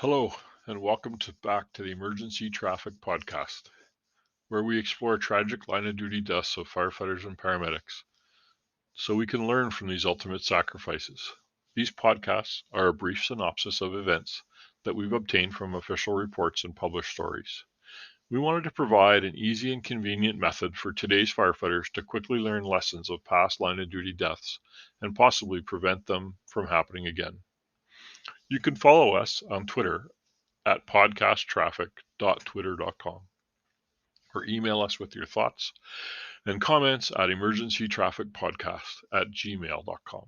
Hello, and welcome back to the Emergency Traffic Podcast, where we explore tragic line of duty deaths of firefighters and paramedics so we can learn from these ultimate sacrifices. These podcasts are a brief synopsis of events that we've obtained from official reports and published stories. We wanted to provide an easy and convenient method for today's firefighters to quickly learn lessons of past line of duty deaths and possibly prevent them from happening again. You can follow us on Twitter at podcasttraffic.twitter.com or email us with your thoughts and comments at emergencytrafficpodcast@gmail.com.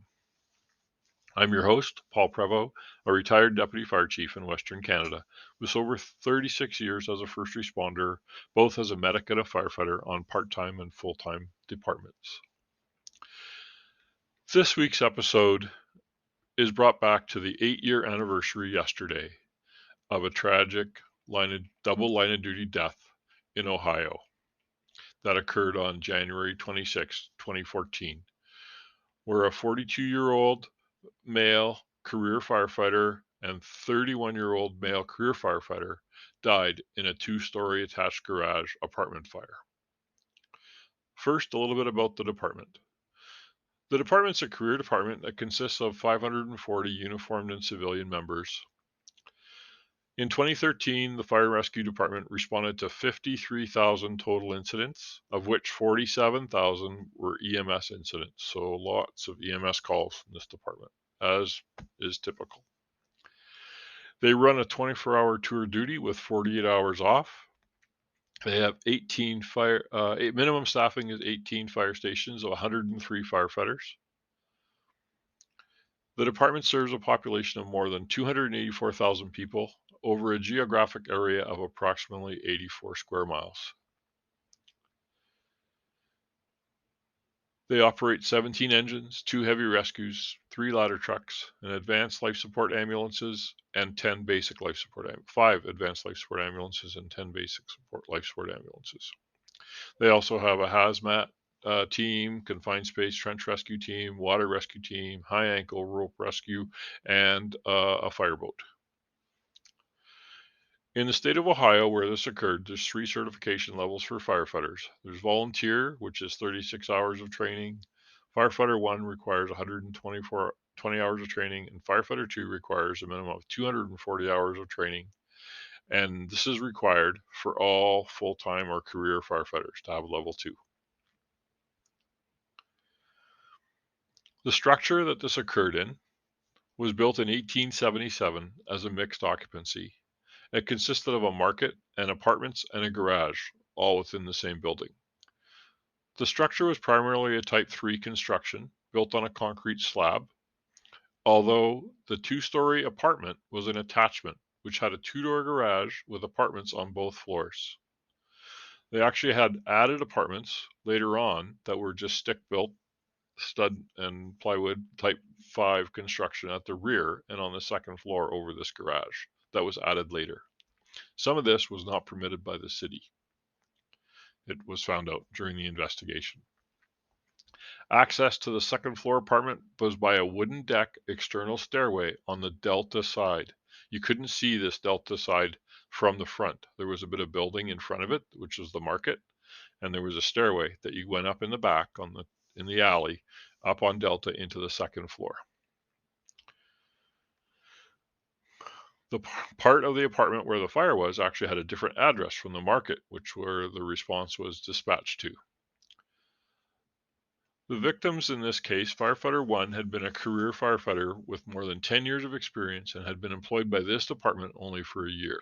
I'm your host, Paul Prevost, a retired deputy fire chief in Western Canada with over 36 years as a first responder, both as a medic and a firefighter on part-time and full-time departments. This week's episode is brought back to the 8-year anniversary yesterday of a tragic double line of duty death in Ohio that occurred on January 26, 2014, where a 42-year-old male career firefighter and 31-year-old male career firefighter died in a two-story attached garage apartment fire. First, a little bit about the department. The department's a career department that consists of 540 uniformed and civilian members. In 2013, the Fire and Rescue Department responded to 53,000 total incidents, of which 47,000 were EMS incidents, so lots of EMS calls in this department, as is typical. They run a 24-hour tour duty with 48 hours off. They have minimum staffing is 18 fire stations of 103 firefighters. The department serves a population of more than 284,000 people over a geographic area of approximately 84 square miles. They operate 17 engines, 2 heavy rescues, 3 ladder trucks, an advanced life support ambulances, and 5 advanced life support ambulances and 10 basic life support ambulances. They also have a hazmat team, confined space trench rescue team, water rescue team, high ankle rope rescue, and a fireboat. In the state of Ohio, where this occurred, there's 3 certification levels for firefighters. There's volunteer, which is 36 hours of training. Firefighter 1 requires 20 hours of training, and Firefighter 2 requires a minimum of 240 hours of training. And this is required for all full-time or career firefighters to have level 2. The structure that this occurred in was built in 1877 as a mixed occupancy. It consisted of a market and apartments and a garage, all within the same building. The structure was primarily a Type 3 construction, built on a concrete slab, although the 2-story apartment was an attachment, which had a 2-door garage with apartments on both floors. They actually had added apartments later on that were just stick-built, stud and plywood Type 5 construction at the rear and on the second floor over this garage that was added later. Some of this was not permitted by the city. It was found out during the investigation. Access to the second floor apartment was by a wooden deck external stairway on the delta side. You couldn't see this delta side from the front. There was a bit of building in front of it, which was the market, and there was a stairway that you went up in the back in the alley up on delta into the second floor. The part of the apartment where the fire was actually had a different address from the market, where the response was dispatched to. The victims in this case, Firefighter 1 had been a career firefighter with more than 10 years of experience and had been employed by this department only for a year.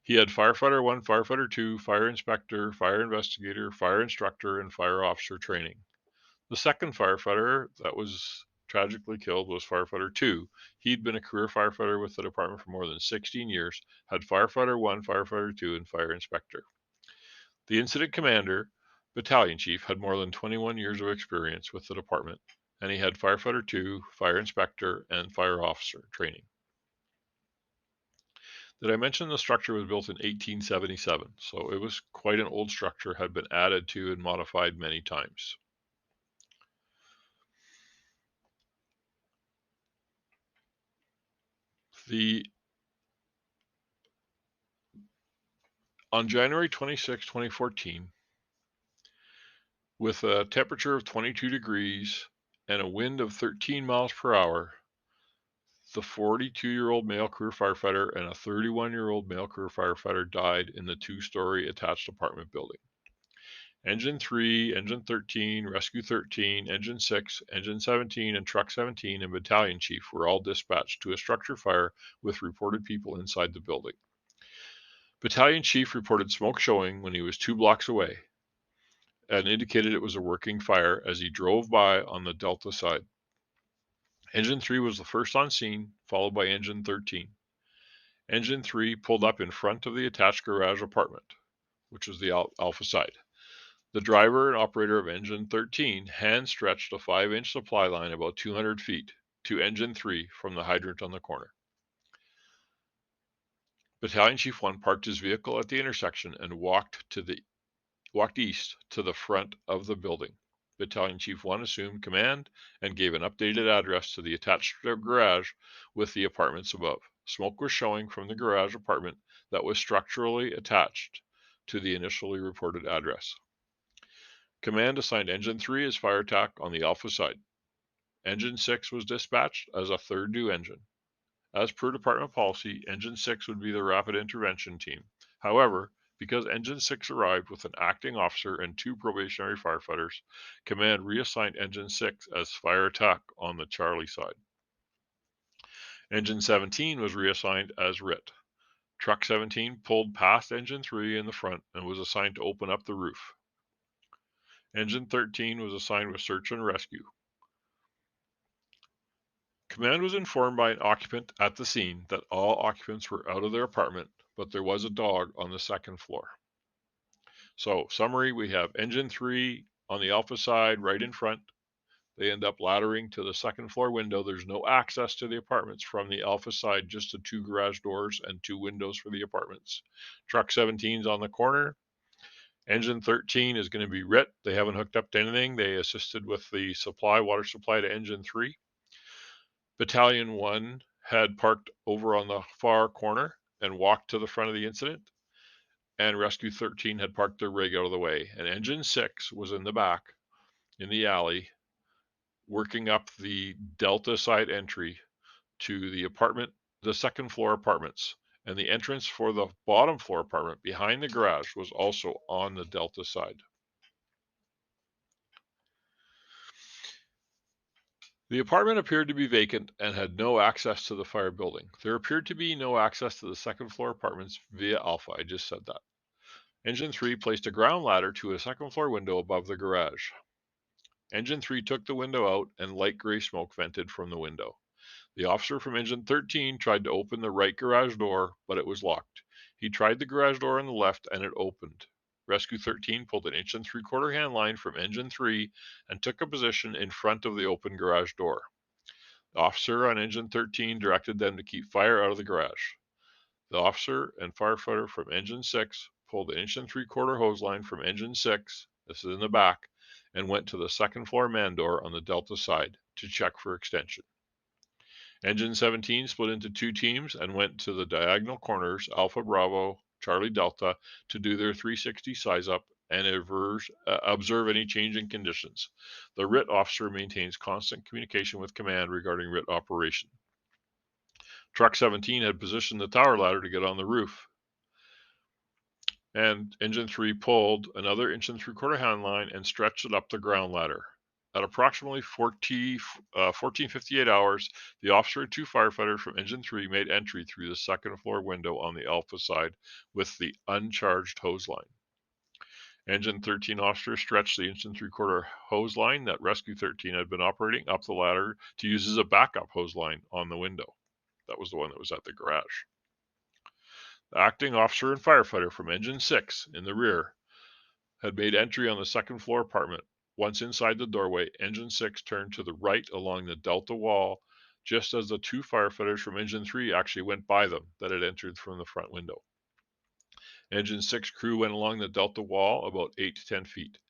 He had Firefighter 1, Firefighter 2, Fire Inspector, Fire Investigator, Fire Instructor, and Fire Officer training. The second firefighter that was tragically killed was Firefighter 2. He'd been a career firefighter with the department for more than 16 years, had Firefighter 1, Firefighter 2, and Fire Inspector. The incident commander, battalion chief, had more than 21 years of experience with the department, and he had Firefighter 2, Fire Inspector, and Fire Officer training. Did I mention the structure was built in 1877? So it was quite an old structure, had been added to and modified many times. The On January 26, 2014, with a temperature of 22 degrees and a wind of 13 miles per hour, the 42-year-old male career firefighter and a 31-year-old male career firefighter died in the two-story attached apartment building. Engine 3, Engine 13, Rescue 13, Engine 6, Engine 17, and Truck 17 and Battalion Chief were all dispatched to a structure fire with reported people inside the building. Battalion Chief reported smoke showing when he was 2 blocks away and indicated it was a working fire as he drove by on the Delta side. Engine 3 was the first on scene, followed by Engine 13. Engine 3 pulled up in front of the attached garage apartment, which was the Alpha side. The driver and operator of Engine 13 hand-stretched a 5-inch supply line about 200 feet to Engine 3 from the hydrant on the corner. Battalion Chief 1 parked his vehicle at the intersection and walked east to the front of the building. Battalion Chief 1 assumed command and gave an updated address to the attached garage with the apartments above. Smoke was showing from the garage apartment that was structurally attached to the initially reported address. Command assigned Engine 3 as fire attack on the Alpha side. Engine 6 was dispatched as a third due engine. As per department policy, Engine 6 would be the rapid intervention team. However, because Engine 6 arrived with an acting officer and 2 probationary firefighters, Command reassigned Engine 6 as fire attack on the Charlie side. Engine 17 was reassigned as RIT. Truck 17 pulled past Engine 3 in the front and was assigned to open up the roof. Engine 13 was assigned with search and rescue. Command was informed by an occupant at the scene that all occupants were out of their apartment, but there was a dog on the second floor. So, summary, we have Engine 3 on the Alpha side right in front. They end up laddering to the second floor window. There's no access to the apartments from the Alpha side, just the 2 garage doors and 2 windows for the apartments. Truck 17's on the corner. Engine 13 is going to be RIT. They haven't hooked up to anything. They assisted with the water supply to Engine 3. Battalion 1 had parked over on the far corner and walked to the front of the incident, and Rescue 13 had parked their rig out of the way, and Engine 6 was in the back in the alley working up the Delta side entry to the second floor apartments, and the entrance for the bottom floor apartment behind the garage was also on the Delta side. The apartment appeared to be vacant and had no access to the fire building. There appeared to be no access to the second floor apartments via Alpha. I just said that. Engine 3 placed a ground ladder to a second floor window above the garage. Engine 3 took the window out and light gray smoke vented from the window. The officer from Engine 13 tried to open the right garage door, but it was locked. He tried the garage door on the left and it opened. Rescue 13 pulled an 1 3/4 hand line from Engine 3 and took a position in front of the open garage door. The officer on Engine 13 directed them to keep fire out of the garage. The officer and firefighter from Engine 6 pulled an 1 3/4 hose line from Engine 6, this is in the back, and went to the second floor man door on the Delta side to check for extension. Engine 17 split into 2 teams and went to the diagonal corners, Alpha Bravo, Charlie Delta, to do their 360 size up and observe any change in conditions. The RIT officer maintains constant communication with command regarding RIT operation. Truck 17 had positioned the tower ladder to get on the roof, and Engine 3 pulled another 1 3/4 hand line and stretched it up the ground ladder. At approximately 14:58 hours, the officer and 2 firefighters from Engine 3 made entry through the second floor window on the Alpha side with the uncharged hose line. Engine 13 officer stretched the 1 3/4 hose line that Rescue 13 had been operating up the ladder to use as a backup hose line on the window. That was the one that was at the garage. The acting officer and firefighter from Engine 6 in the rear had made entry on the second floor apartment. Once inside the doorway, Engine 6 turned to the right along the Delta wall, just as the 2 firefighters from Engine 3 actually went by them that had entered from the front window. Engine 6 crew went along the Delta wall about 8 to 10 feet.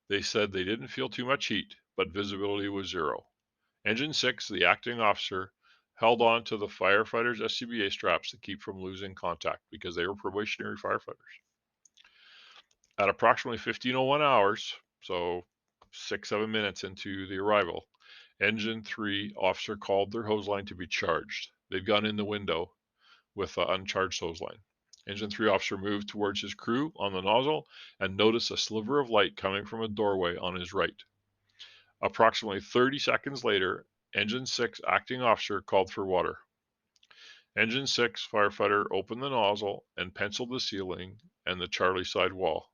They said they didn't feel too much heat, but visibility was 0. Engine 6, the acting officer, held on to the firefighters' SCBA straps to keep from losing contact because they were probationary firefighters. At approximately 15:01 hours, so 6-7 minutes into the arrival, Engine 3 officer called their hose line to be charged. They'd gone in the window with an uncharged hose line. Engine 3 officer moved towards his crew on the nozzle and noticed a sliver of light coming from a doorway on his right. Approximately 30 seconds later, Engine 6 acting officer called for water. Engine 6 firefighter opened the nozzle and penciled the ceiling and the Charlie side wall.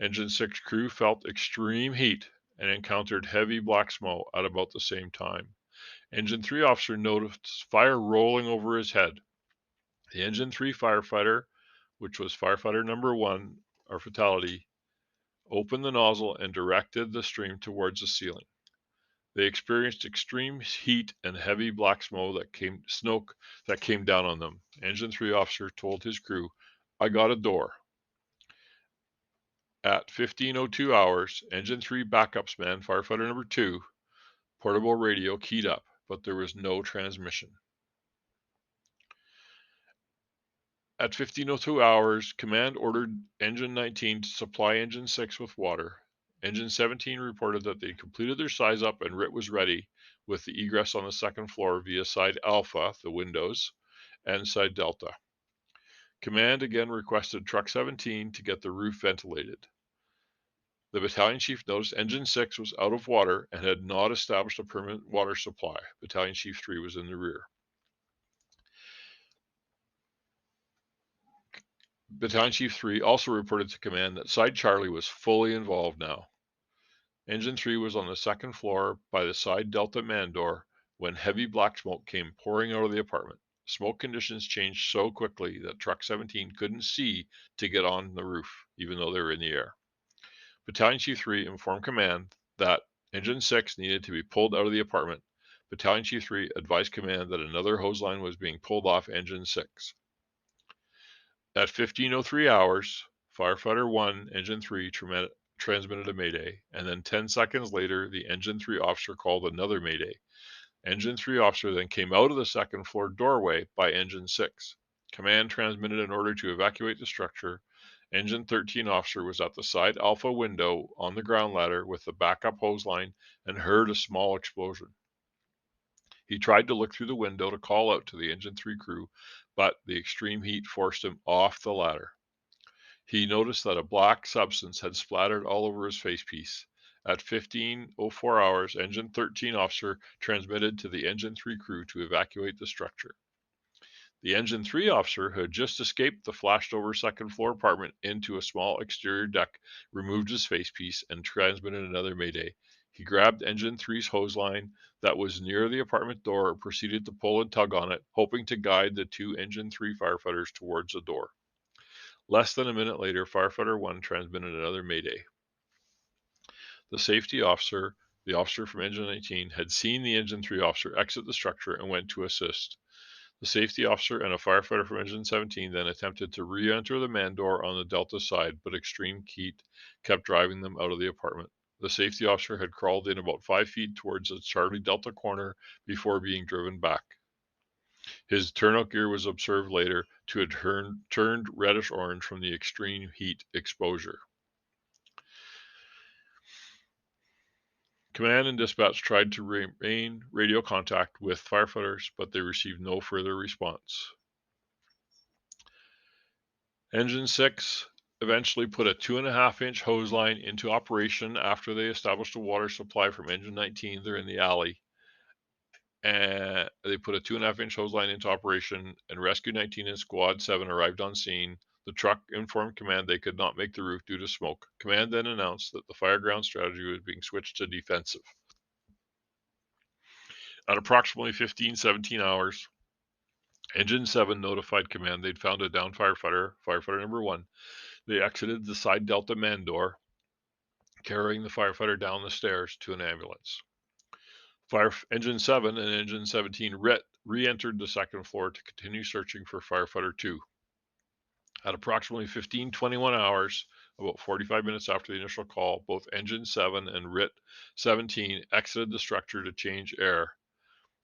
Engine 6 crew felt extreme heat and encountered heavy black smoke at about the same time. Engine 3 officer noticed fire rolling over his head. The Engine 3 firefighter, which was firefighter number 1, or fatality, opened the nozzle and directed the stream towards the ceiling. They experienced extreme heat and heavy black smoke that came down on them. Engine 3 officer told his crew, "I got a door." At 15:02 hours, Engine 3 backups man, firefighter number 2, portable radio keyed up, but there was no transmission. At 15:02 hours, command ordered Engine 19 to supply Engine 6 with water. Engine 17 reported that they completed their size up and RIT was ready, with the egress on the second floor via side Alpha, the windows, and side Delta. Command again requested Truck 17 to get the roof ventilated. The battalion chief noticed Engine 6 was out of water and had not established a permanent water supply. Battalion Chief 3 was in the rear. Battalion Chief 3 also reported to command that Side Charlie was fully involved now. Engine 3 was on the second floor by the side Delta man door when heavy black smoke came pouring out of the apartment. Smoke conditions changed so quickly that Truck 17 couldn't see to get on the roof, even though they were in the air. Battalion Chief 3 informed command that Engine 6 needed to be pulled out of the apartment. Battalion Chief 3 advised command that another hose line was being pulled off Engine 6. At 15:03 hours, Firefighter 1, Engine 3 transmitted a mayday, and then 10 seconds later, the Engine 3 officer called another mayday. Engine 3 officer then came out of the second floor doorway by Engine 6. Command transmitted an order to evacuate the structure. Engine 13 officer was at the side Alpha window on the ground ladder with the backup hose line and heard a small explosion. He tried to look through the window to call out to the Engine 3 crew, but the extreme heat forced him off the ladder. He noticed that a black substance had splattered all over his facepiece. At 15:04 hours, Engine 13 officer transmitted to the Engine 3 crew to evacuate the structure. The Engine 3 officer, who had just escaped the flashed over second floor apartment into a small exterior deck, removed his facepiece and transmitted another mayday. He grabbed Engine 3's hose line that was near the apartment door and proceeded to pull and tug on it, hoping to guide the two Engine 3 firefighters towards the door. Less than a minute later, Firefighter 1 transmitted another mayday. The safety officer, the officer from Engine 19, had seen the Engine 3 officer exit the structure and went to assist. The safety officer and a firefighter from Engine 17 then attempted to re-enter the man door on the Delta side, but extreme heat kept driving them out of the apartment. The safety officer had crawled in about 5 feet towards the Charlie Delta corner before being driven back. His turnout gear was observed later to have turned reddish-orange from the extreme heat exposure. Command and dispatch tried to remain radio contact with firefighters, but they received no further response. Engine 6 eventually put a 2.5-inch hose line into operation after they established a water supply from Engine 19. They're in the alley. And they put a 2.5-inch hose line into operation, and Rescue 19 and Squad 7 arrived on scene. The truck informed command they could not make the roof due to smoke. Command then announced that the fireground strategy was being switched to defensive. At approximately 15:17 hours, Engine 7 notified command they'd found a downed firefighter number 1. They exited the side Delta man door, carrying the firefighter down the stairs to an ambulance. Engine 7 and Engine 17 re-entered the second floor to continue searching for Firefighter 2. At approximately 15:21 hours, about 45 minutes after the initial call, both Engine 7 and RIT 17 exited the structure to change air,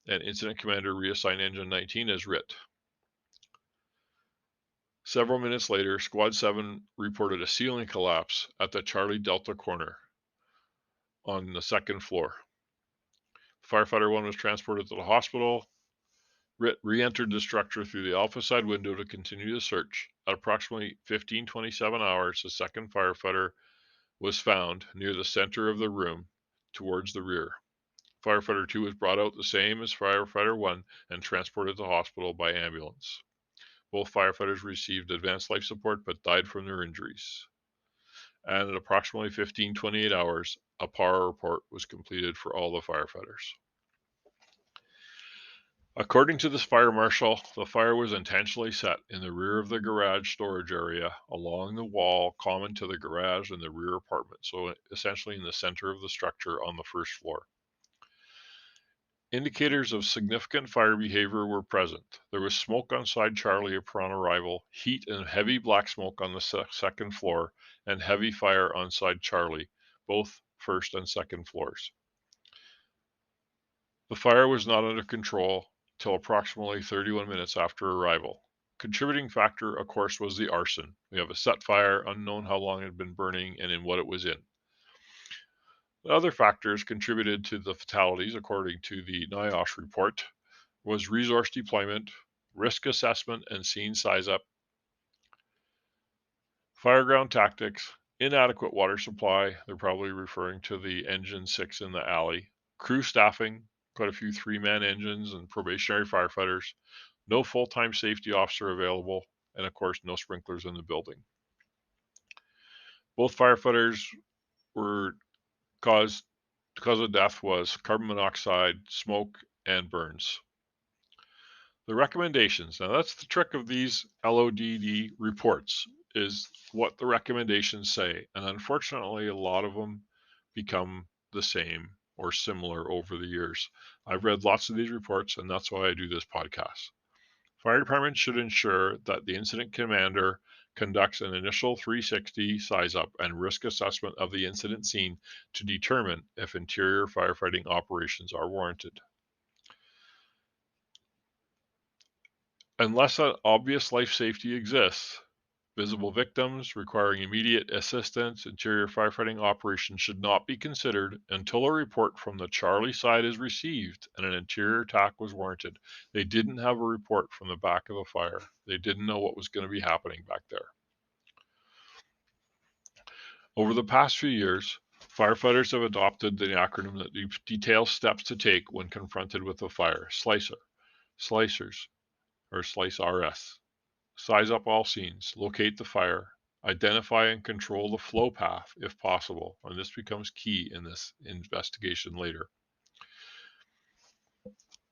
and Incident Commander reassigned Engine 19 as RIT. Several minutes later, Squad 7 reported a ceiling collapse at the Charlie Delta corner on the second floor. Firefighter 1 was transported to the hospital, re-entered the structure through the Alpha side window to continue the search. At approximately 15:27 hours, the second firefighter was found near the center of the room towards the rear. Firefighter 2 was brought out the same as Firefighter 1 and transported to the hospital by ambulance. Both firefighters received advanced life support but died from their injuries. And at approximately 15:28 hours, a PAR report was completed for all the firefighters. According to the fire marshal, the fire was intentionally set in the rear of the garage storage area along the wall common to the garage and the rear apartment, so essentially in the center of the structure on the first floor. Indicators of significant fire behavior were present. There was smoke on side Charlie upon arrival, heat and heavy black smoke on the second floor, and heavy fire on side Charlie, both first and second floors. The fire was not under control till approximately 31 minutes after arrival. Contributing factor, of course, was the arson. We have a set fire, unknown how long it had been burning and in what it was in. The other factors contributed to the fatalities, according to the NIOSH report, was resource deployment, risk assessment and scene size up, fireground tactics, inadequate water supply, they're probably referring to the engine 6 in the alley, crew staffing, quite a few three-man engines and probationary firefighters, no full-time safety officer available, and of course, no sprinklers in the building. Both firefighters were cause of death was carbon monoxide, smoke, and burns. The recommendations. Now that's the trick of these LODD reports, is what the recommendations say. And unfortunately, a lot of them become the same or similar over the years. I've read lots of these reports, and that's why I do this podcast. Fire departments should ensure that the incident commander conducts an initial 360 size up and risk assessment of the incident scene to determine if interior firefighting operations are warranted. Unless an obvious life safety exists, visible victims requiring immediate assistance, interior firefighting operations should not be considered until a report from the Charlie side is received and an interior attack was warranted. They didn't have a report from the back of the fire. They didn't know what was going to be happening back there. Over the past few years, firefighters have adopted the acronym that details steps to take when confronted with a fire. Slicers, or SLICE RS. Size up all scenes, locate the fire, identify and control the flow path if possible, and this becomes key in this investigation later.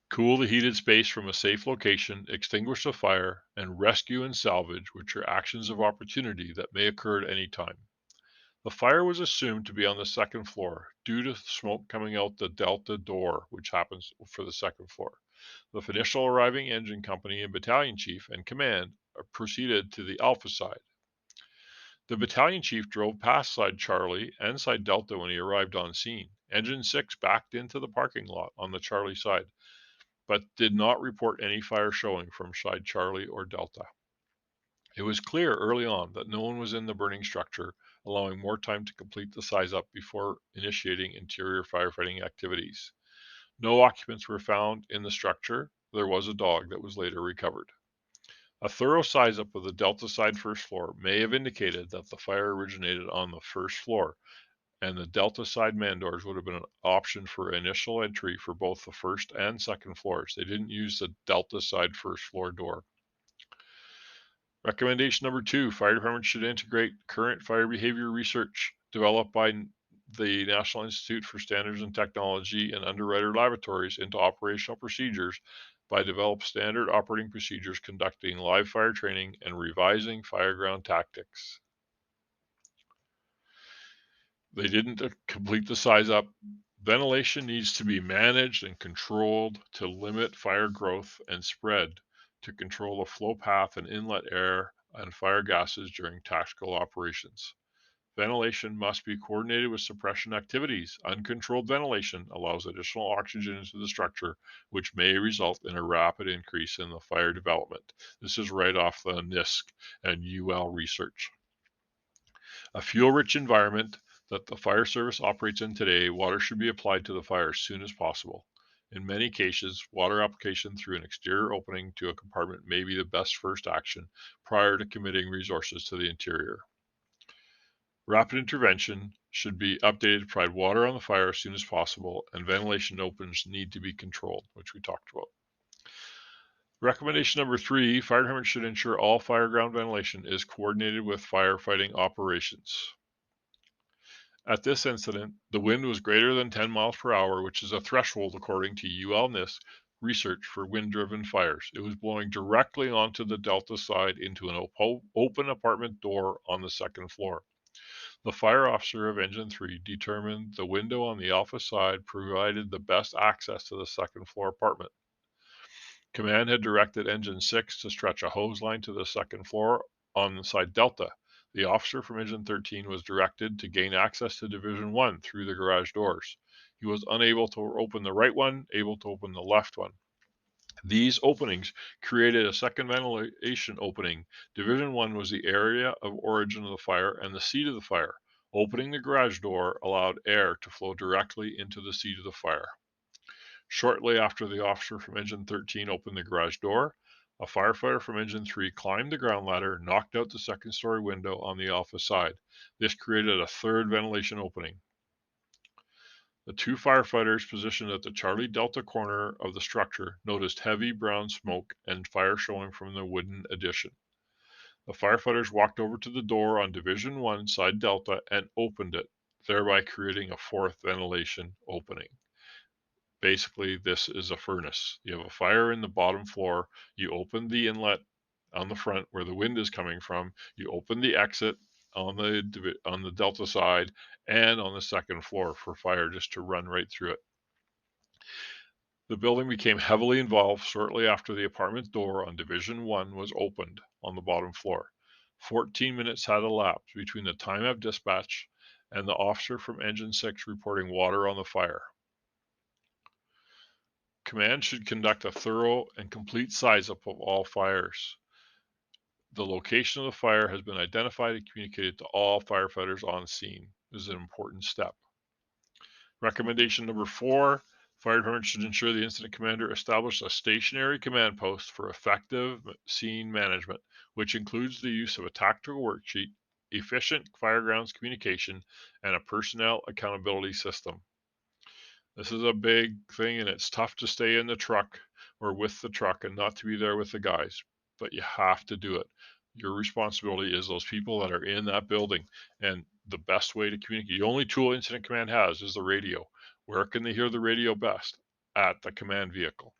Cool the heated space from a safe location, extinguish the fire, and rescue and salvage, which are actions of opportunity that may occur at any time. The fire was assumed to be on the second floor due to smoke coming out the Delta door, which happens for the second floor. The initial arriving engine company and battalion chief and command proceeded to the Alpha side. The battalion chief drove past side Charlie and side Delta when he arrived on scene. Engine 6 backed into the parking lot on the Charlie side, but did not report any fire showing from side Charlie or Delta. It was clear early on that no one was in the burning structure, allowing more time to complete the size up before initiating interior firefighting activities. No occupants were found in the structure. There was a dog that was later recovered. A thorough size up of the Delta side first floor may have indicated that the fire originated on the first floor, and the Delta side man doors would have been an option for initial entry for both the first and second floors. They didn't use the Delta side first floor door. Recommendation number 2, fire departments should integrate current fire behavior research developed by the National Institute for Standards and Technology and Underwriter Laboratories into operational procedures by develop standard operating procedures, conducting live fire training, and revising fireground tactics. They didn't complete the size up. Ventilation needs to be managed and controlled to limit fire growth and spread, to control the flow path and inlet air and fire gases during tactical operations. Ventilation must be coordinated with suppression activities. Uncontrolled ventilation allows additional oxygen into the structure, which may result in a rapid increase in the fire development. This is right off the NISC and UL research. A fuel-rich environment that the fire service operates in today, water should be applied to the fire as soon as possible. In many cases, water application through an exterior opening to a compartment may be the best first action prior to committing resources to the interior. Rapid intervention should be updated to provide water on the fire as soon as possible, and ventilation opens need to be controlled, which we talked about. Recommendation number 3, fire departments should ensure all fireground ventilation is coordinated with firefighting operations. At this incident, the wind was greater than 10 miles per hour, which is a threshold according to UL-NIST research for wind-driven fires. It was blowing directly onto the Delta side into an open apartment door on the second floor. The fire officer of Engine 3 determined the window on the Alpha side provided the best access to the second floor apartment. Command had directed Engine 6 to stretch a hose line to the second floor on the side Delta. The officer from Engine 13 was directed to gain access to Division 1 through the garage doors. He was unable to open the right one, able to open the left one. These openings created a second ventilation opening. Division 1 was the area of origin of the fire and the seat of the fire. Opening the garage door allowed air to flow directly into the seat of the fire. Shortly after the officer from Engine 13 opened the garage door, a firefighter from Engine 3 climbed the ground ladder, knocked out the second-story window on the Alpha side. This created a third ventilation opening. The two firefighters positioned at the Charlie Delta corner of the structure noticed heavy brown smoke and fire showing from the wooden addition. The firefighters walked over to the door on Division 1 side Delta and opened it, thereby creating a fourth ventilation opening. Basically, this is a furnace. You have a fire in the bottom floor. You open the inlet on the front where the wind is coming from. You open the exit on the Delta side and on the second floor for fire just to run right through it. The building became heavily involved shortly after the apartment door on Division 1 was opened on the bottom floor. 14 minutes had elapsed between the time of dispatch and the officer from Engine 6 reporting water on the fire. Command should conduct a thorough and complete size-up of all fires. The location of the fire has been identified and communicated to all firefighters on scene. This is an important step. Recommendation number 4, fire department should ensure the incident commander establish a stationary command post for effective scene management, which includes the use of a tactical worksheet, efficient firegrounds communication, and a personnel accountability system. This is a big thing, and it's tough to stay in the truck or with the truck and not to be there with the guys, but you have to do it. Your responsibility is those people that are in that building, and the best way to communicate, the only tool Incident Command has is the radio. Where can they hear the radio best? At the command vehicle.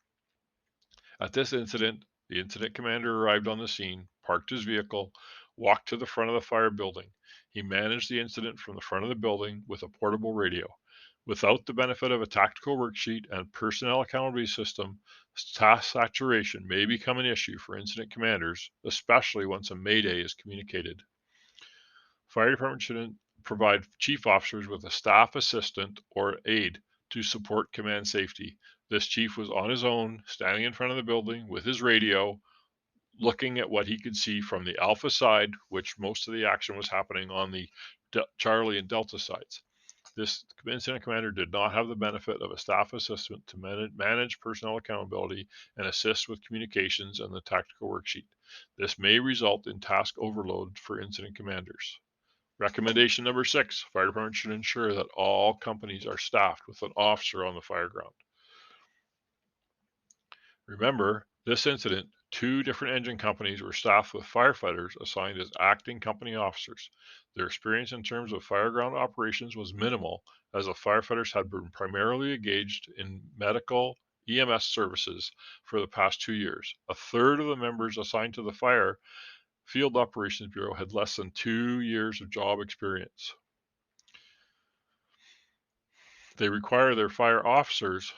At this incident, the incident commander arrived on the scene, parked his vehicle, walked to the front of the fire building. He managed the incident from the front of the building with a portable radio. Without the benefit of a tactical worksheet and personnel accountability system, task saturation may become an issue for incident commanders, especially once a mayday is communicated. Fire department should provide chief officers with a staff assistant or aide to support command safety. This chief was on his own, standing in front of the building with his radio, looking at what he could see from the Alpha side, which most of the action was happening on the Charlie and Delta sides. This incident commander did not have the benefit of a staff assistant to manage personnel accountability and assist with communications and the tactical worksheet. This may result in task overload for incident commanders. Recommendation number 6, fire department should ensure that all companies are staffed with an officer on the fire ground. Remember, this incident, 2 different engine companies were staffed with firefighters assigned as acting company officers. Their experience in terms of fireground operations was minimal, as the firefighters had been primarily engaged in medical EMS services for the past 2 years. A third of the members assigned to the Fire Field Operations Bureau had less than 2 years of job experience. They require their fire officers,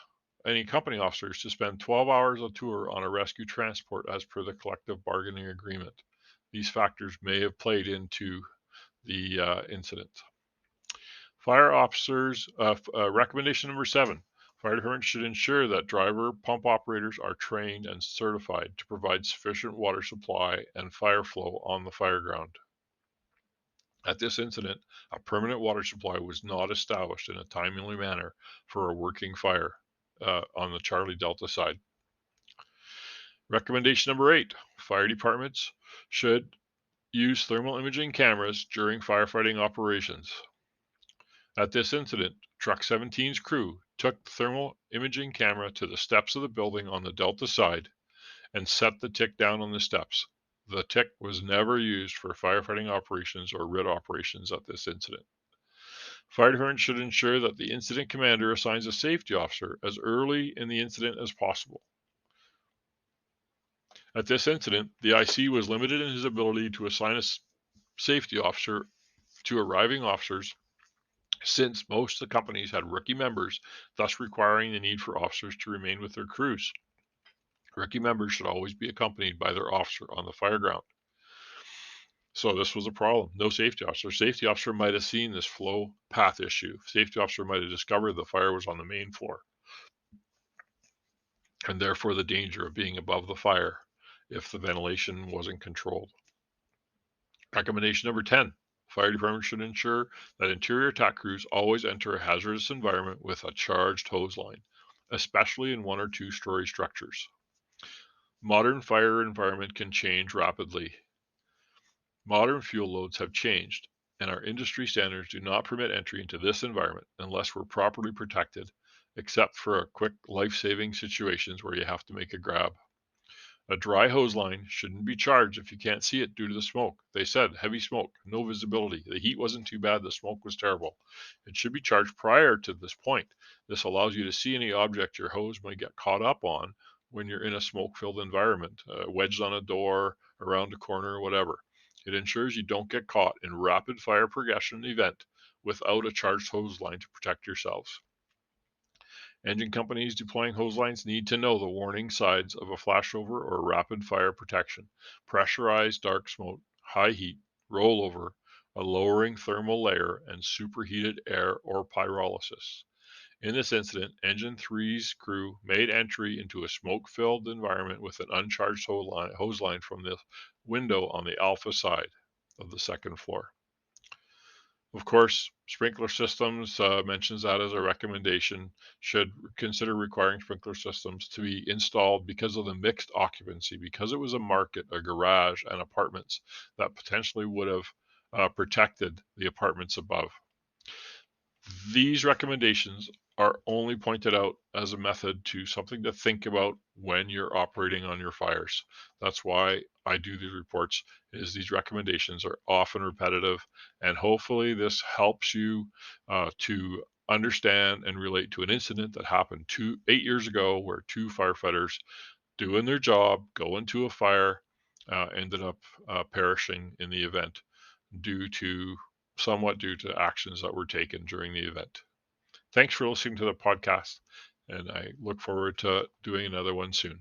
any company officers, to spend 12 hours a tour on a rescue transport as per the collective bargaining agreement. These factors may have played into the incident. Fire officers, recommendation number 7. Fire departments should ensure that driver pump operators are trained and certified to provide sufficient water supply and fire flow on the fire ground. At this incident, a permanent water supply was not established in a timely manner for a working fire on the Charlie Delta side. Recommendation number 8. Fire departments should use thermal imaging cameras during firefighting operations. At this incident, Truck 17's crew took the thermal imaging camera to the steps of the building on the Delta side and set the tick down on the steps. The tick was never used for firefighting operations or RIT operations at this incident. Fire departments should ensure that the incident commander assigns a safety officer as early in the incident as possible. At this incident, the IC was limited in his ability to assign a safety officer to arriving officers since most of the companies had rookie members, thus requiring the need for officers to remain with their crews. Rookie members should always be accompanied by their officer on the fire ground. So this was a problem. No safety officer. Safety officer might have seen this flow path issue. Safety officer might have discovered the fire was on the main floor, and therefore the danger of being above the fire if the ventilation wasn't controlled. Recommendation number 10. Fire departments should ensure that interior attack crews always enter a hazardous environment with a charged hose line, especially in 1 or 2-story structures. Modern fire environment can change rapidly. Modern fuel loads have changed, and our industry standards do not permit entry into this environment unless we're properly protected, except for quick life-saving situations where you have to make a grab. A dry hose line shouldn't be charged if you can't see it due to the smoke. They said heavy smoke, no visibility. The heat wasn't too bad, the smoke was terrible. It should be charged prior to this point. This allows you to see any object your hose might get caught up on when you're in a smoke-filled environment, wedged on a door, around a corner, or whatever. It ensures you don't get caught in rapid fire progression event without a charged hose line to protect yourselves. Engine companies deploying hose lines need to know the warning signs of a flashover or rapid fire protection: pressurized dark smoke, high heat, rollover, a lowering thermal layer, and superheated air or pyrolysis. In this incident, Engine 3's crew made entry into a smoke-filled environment with an uncharged hose line from the window on the Alpha side of the second floor. Of course, sprinkler systems mentions that as a recommendation, should consider requiring sprinkler systems to be installed because of the mixed occupancy, because it was a market, a garage, and apartments that potentially would have protected the apartments above. These recommendations are only pointed out as a method to something to think about when you're operating on your fires. That's why I do these reports, is these recommendations are often repetitive, and hopefully this helps you to understand and relate to an incident that happened 8 years ago where 2 firefighters doing their job, go into a fire, ended up perishing in the event somewhat due to actions that were taken during the event. Thanks for listening to the podcast, and I look forward to doing another one soon.